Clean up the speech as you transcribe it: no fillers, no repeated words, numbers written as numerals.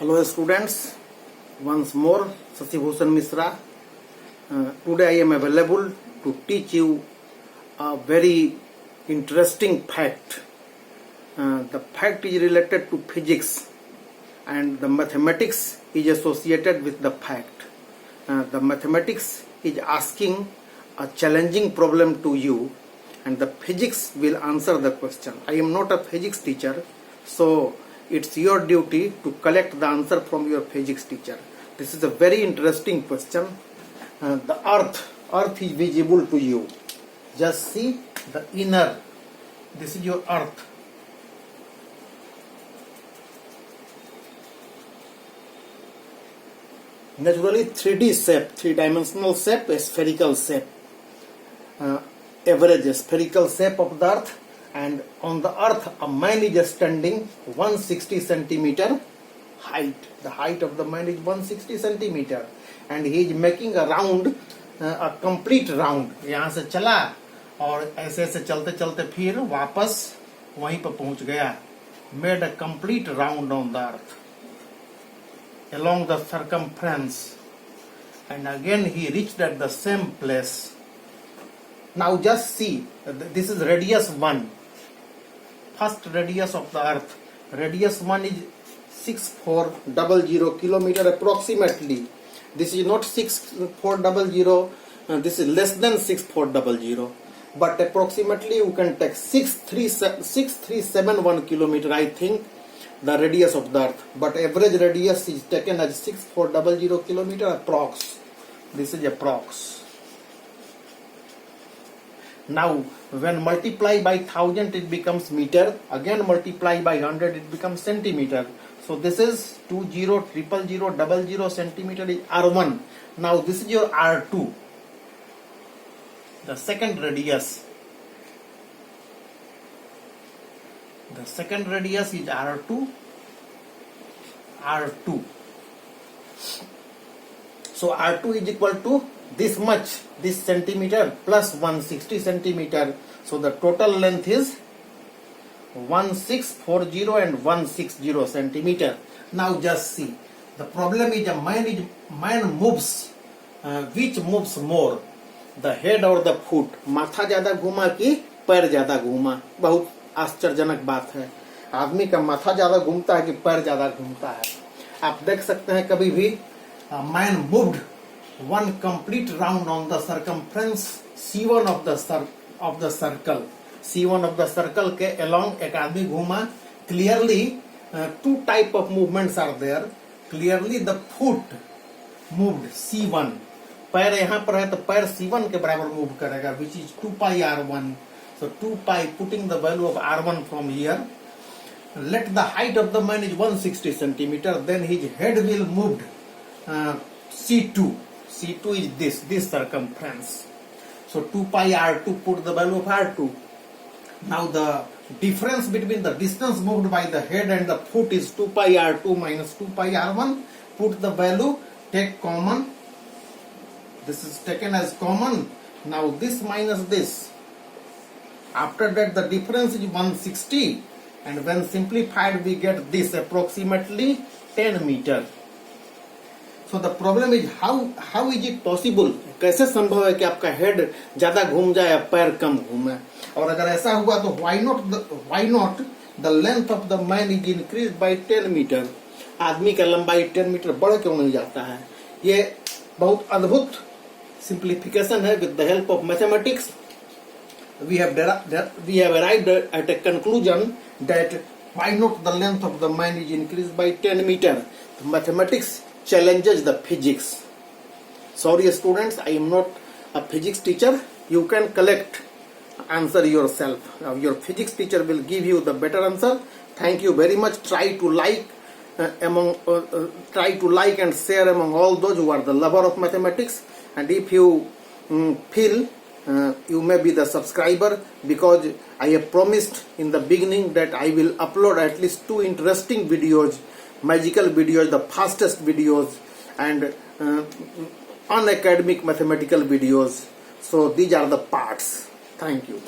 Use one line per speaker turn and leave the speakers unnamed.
Hello students, once more Sasibhushan Mishra. Today I am available to teach you a very interesting fact. The fact is related to physics and the mathematics is associated with the fact. The mathematics is asking a challenging problem to you and the physics will answer the question. I am not a physics teacher, so it's your duty to collect the answer from your physics teacher. This is a very interesting question. The earth is visible to you. Just see the inner. This is your earth. Naturally 3D shape, three-dimensional shape, a spherical shape. Average spherical shape of the earth, and on the earth a man is standing 160 centimeter height. The height of the man is 160 centimeter and he is making a round, a complete round. यहाँ से चला और ऐसे ऐसे चलते चलते फिर वापस वहीं पर पहुंच गया. Made a complete round on the earth along the circumference and again he reached at the same place. Now just see, this is radius 1. First radius of the earth. Radius 1 is 6400 kilometer approximately. This is not 6400, this is less than 6400. But approximately you can take 6371 kilometer, I think, the radius of the earth. But average radius is taken as 6400 kilometer approx. This is approx. Now when multiply by 1000 it becomes meter, again multiply by 100 it becomes centimeter. So this is 20,000,000 centimeter is R1. Now this is your R2, the second radius. The second radius is R2. So R2 is equal to this much, this centimeter plus 160 centimeter. So the total length is 1640 and 160 centimeter. Now just see, the problem is a man moves. Which moves more, the head or the foot? माथा ज्यादा घूमा कि पैर ज्यादा घूमा? बहुत आश्चर्यजनक बात है. आदमी का माथा ज्यादा घूमता है कि पैर ज्यादा घूमता है? आप देख सकते हैं कभी भी man moved one complete round on the circumference C1 of the circle. C1 of the circle के along एक आदमी घूमा. Clearly two type of movements are there. Clearly the foot moved C1. पैर यहाँ पर है तो पैर C1 के बराबर मूव करेगा, which is 2 pi R1. So 2 pi, putting the value of R1 from here. Let the height of the man is 160 centimeter. Then his head will move C2. C2 is this circumference. So 2 pi R2, put the value of R2. Now the difference between the distance moved by the head and the foot is 2 pi R2 minus 2 pi R1. Put the value, take common. This is taken as common. Now this minus this. After that the difference is 160 and when simplified we get this approximately 10 meter. So the problem is how is it possible? कैसे संभव है कि आपका head ज्यादा घूम जाए पैर कम घूमे? और अगर ऐसा हुआ तो why not the length of the man is increased by 10 meter? आदमी का लंबाई 10 मीटर बढ़ क्यों नहीं जाता है? ये बहुत अद्भुत simplification है. With the help of mathematics we have arrived at a conclusion that why not the length of the man is increased by 10 meter? The mathematics challenges the physics. Sorry students, I am not a physics teacher. You can collect answer yourself. Your physics teacher will give you the better answer. Thank you very much. Try to like and share among all those who are the lover of mathematics. And if you feel you may be the subscriber, because I have promised in the beginning that I will upload at least 2 interesting videos, magical videos, the fastest videos, and unacademic mathematical videos. So these are the parts. Thank you.